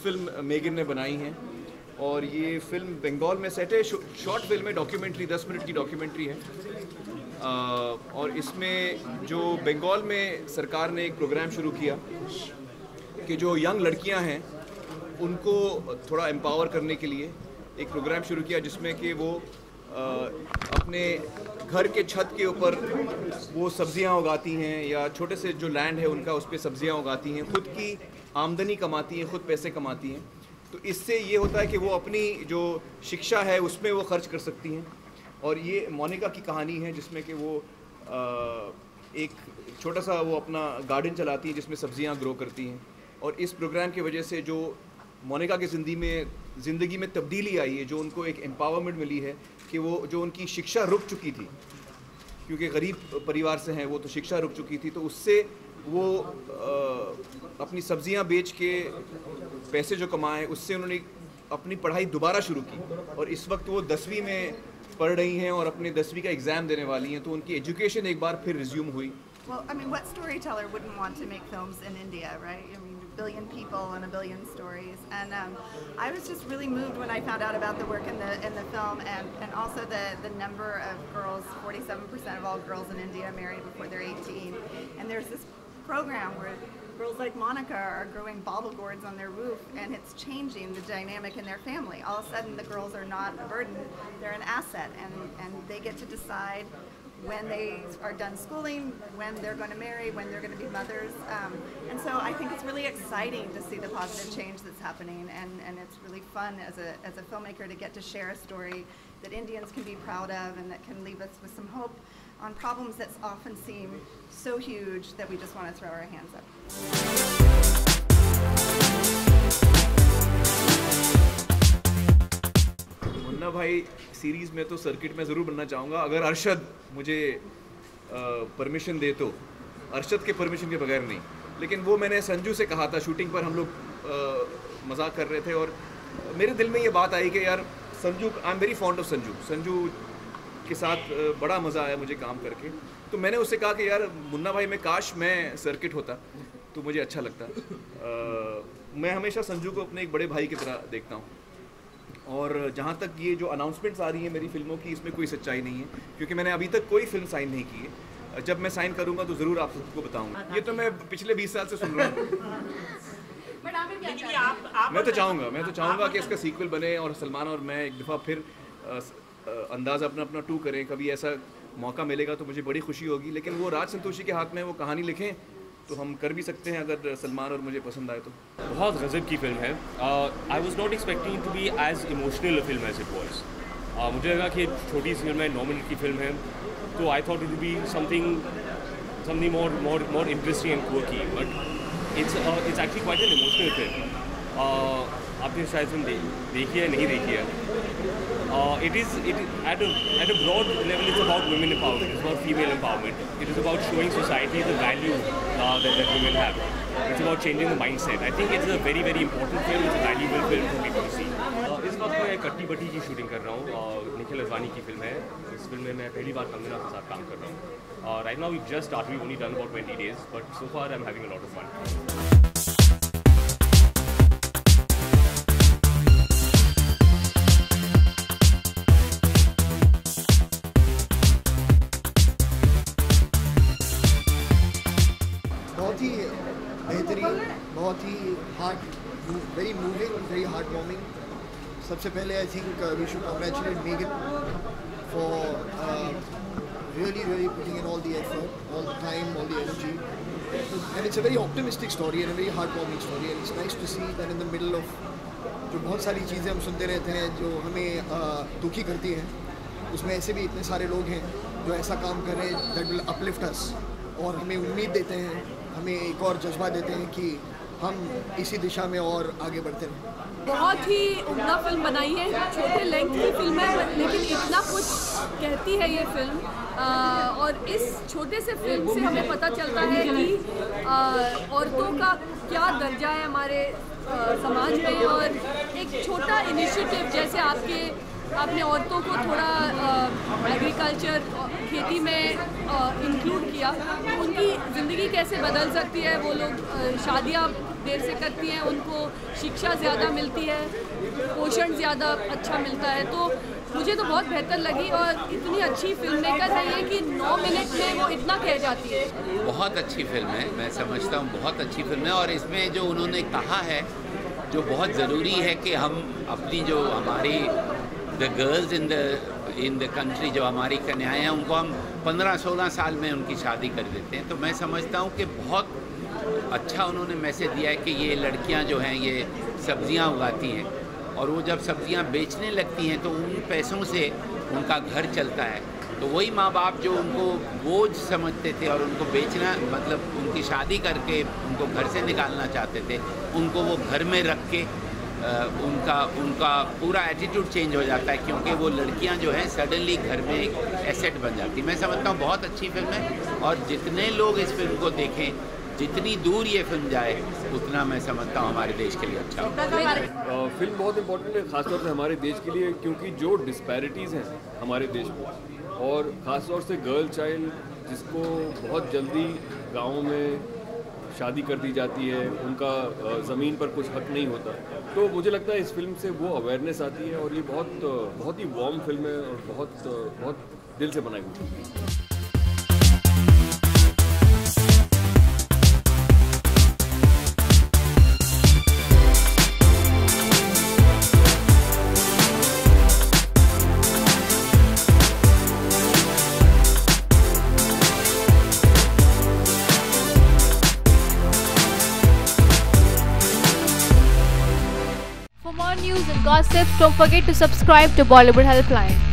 Film Megan ने बनाई है और ये फिल्म बंगाल में सेट है। शॉर्ट फिल्म है, डॉक्यूमेंट्री, 10 मिनट की डॉक्यूमेंट्री है। और इसमें जो बंगाल में सरकार ने एक प्रोग्राम शुरू किया कि जो यंग लड़कियां हैं उनको थोड़ा एम्पावर करने के लिए एक प्रोग्राम शुरू किया जिसमें कि वो अपने घर के छत के ऊपर वो सब्जियां उगाती हैं या छोटे से जो लैंड है उनका उस पर सब्जियां उगाती हैं, खुद की आमदनी कमाती हैं, खुद पैसे कमाती हैं। तो इससे ये होता है कि वो अपनी जो शिक्षा है उसमें वो खर्च कर सकती हैं। और ये मोनिका की कहानी है जिसमें कि वो एक छोटा सा वो अपना गार्डन चलाती हैं जिसमें सब्जियां ग्रो करती हैं। और इस प्रोग्राम की वजह से जो मोनिका की ज़िंदगी में तब्दीली आई है, जो उनको एक एम्पावरमेंट मिली है कि वो जो उनकी शिक्षा रुक चुकी थी क्योंकि गरीब परिवार से हैं वो, तो शिक्षा रुक चुकी थी, तो उससे वो अपनी सब्जियां बेच के पैसे जो कमाए उससे उन्होंने अपनी पढ़ाई दोबारा शुरू की। और इस वक्त वो 10वीं में पढ़ रही हैं और अपने 10वीं का एग्ज़ाम देने वाली हैं, तो उनकी एजुकेशन एक बार फिर रिज्यूम हुई। Well, I mean, what storyteller wouldn't want to make films in India, right? I mean, a billion people and a billion stories. And I was just really moved when I found out about the work in the film, and also the number of girls. 47% of all girls in India are married before they're 18. And there's this program where girls like Monica are growing bauble gourds on their roof, and it's changing the dynamic in their family. All of a sudden, the girls are not a burden; they're an asset, and they get to decide when they are done schooling, when they're going to marry, when they're going to be mothers. And so I think it's really exciting to see the positive change that's happening, and it's really fun as a filmmaker to get to share a story that Indians can be proud of and that can leave us with some hope on problems that often seem so huge that we just want to throw our hands up. Munna भाई series में तो circuit में ज़रूर बनना चाहूँगा अगर अरशद मुझे permission दे तो। अरशद के परमिशन के बगैर नहीं, लेकिन वो मैंने संजू से कहा था शूटिंग पर, हम लोग मजाक कर रहे थे और मेरे दिल में ये बात आई कि यार Sanju, I am very fond of Sanju के साथ बड़ा मज़ा आया मुझे काम करके। तो मैंने उससे कहा कि यार मुन्ना भाई में काश मैं सर्किट होता तो मुझे अच्छा लगता। मैं हमेशा संजू को अपने एक बड़े भाई की तरह देखता हूँ। और जहाँ तक ये जो अनाउंसमेंट्स आ रही हैं मेरी फिल्मों की, इसमें कोई सच्चाई नहीं है क्योंकि मैंने अभी तक कोई फिल्म साइन नहीं की है। जब मैं साइन करूँगा तो ज़रूर आप सबको बताऊँगा। ये तो मैं पिछले 20 साल से सुन रहा हूँ। मैं तो चाहूँगा कि इसका सीक्वल बने और सलमान और मैं एक दफ़ा फिर अंदाज़ अपना 2 करें। कभी ऐसा मौका मिलेगा तो मुझे बड़ी खुशी होगी, लेकिन वो राज संतोषी के हाथ में वो कहानी लिखें तो हम कर भी सकते हैं अगर सलमान और मुझे पसंद आए तो। बहुत गज़ब की फिल्म है। I was not expecting to be as emotional a film as it was. मुझे लगा कि छोटी सी फिल्म है, 9 मिनट की फिल्म है, तो I thought it would be something more interesting and quirky, but it's actually quite an emotional film. आपने शायद फिल्म देखी है, नहीं देखी है। It is at a broad level, it's about women empowerment, it's about female empowerment. It is about showing society the value that women have. It's about changing the mindset. I think it's a very very important film. It's a valuable film for people to see. इस वक्त मैं कट्टी बट्टी की shooting कर रहा हूँ। निखिल अडवाणी की film है। इस फिल्म में मैं पहली बार कंगना के साथ काम कर रहा हूँ। Right now we just started. We've only done about 20 days, but so far I'm having a lot of fun. बहुत ही बेहतरीन, बहुत ही very moving, very heart warming. सबसे पहले I think we should congratulate Megan for really putting in all the effort, all the time, all the energy, and it's a very optimistic story and a very heartwarming story, and it's nice to see that in the middle of जो बहुत सारी चीज़ें हम सुनते रहते हैं जो हमें दुखी करती हैं, उसमें ऐसे भी इतने सारे लोग हैं जो ऐसा काम कर रहे हैं that will uplift us और हमें उम्मीद देते हैं, हमें एक और जज्बा देते हैं कि हम इसी दिशा में और आगे बढ़ते रहें। बहुत ही उम्दा फिल्म बनाई है, छोटे लेंथ की फिल्म है लेकिन इतना कुछ कहती है ये फिल्म। और इस छोटे से फिल्म से हमें पता चलता है कि औरतों का क्या दर्जा है हमारे समाज में, और एक छोटा इनिशिएटिव जैसे आपने औरतों को थोड़ा एग्रीकल्चर, खेती में इंक्लूड किया, तो उनकी ज़िंदगी कैसे बदल सकती है, वो लोग शादियाँ देर से करती हैं उनको शिक्षा ज़्यादा मिलती है, पोषण ज़्यादा अच्छा मिलता है। तो मुझे तो बहुत बेहतर लगी और इतनी अच्छी फिल्म मेकर है ये कि 9 मिनट में वो इतना कह जाती है। बहुत अच्छी फिल्म है, मैं समझता हूँ बहुत अच्छी फिल्म है। और इसमें जो उन्होंने कहा है जो बहुत ज़रूरी है कि हम अपनी जो हमारी the girls in the country, जो हमारी कन्याएं हैं, उनको हम 15-16 साल में उनकी शादी कर देते हैं। तो मैं समझता हूँ कि बहुत अच्छा उन्होंने मैसेज दिया है कि ये लड़कियाँ जो हैं ये सब्जियाँ उगाती हैं और वो जब सब्जियाँ बेचने लगती हैं तो उन पैसों से उनका घर चलता है। तो वही माँ बाप जो उनको बोझ समझते थे और उनको बेचना मतलब उनकी शादी करके उनको घर से निकालना चाहते थे, उनको वो घर में रख के उनका पूरा एटीट्यूड चेंज हो जाता है, क्योंकि वो लड़कियां जो हैं सडनली घर में एक एसेट बन जाती। मैं समझता हूँ बहुत अच्छी फिल्म है और जितने लोग इस फिल्म को देखें, जितनी दूर ये फिल्म जाए, उतना मैं समझता हूँ हमारे देश के लिए अच्छा होगा। फिल्म बहुत इम्पोर्टेंट है ख़ासतौर से हमारे देश के लिए, क्योंकि जो डिस्पैरिटीज़ हैं हमारे देश में और ख़ासतौर से गर्ल चाइल्ड जिसको बहुत जल्दी गाँव में शादी कर दी जाती है, उनका ज़मीन पर कुछ हक नहीं होता। तो मुझे लगता है इस फिल्म से वो अवेयरनेस आती है और ये बहुत ही वार्म फिल्म है और बहुत दिल से बनाई हुई। For more news and gossip, don't forget to subscribe to Bollywood Helpline.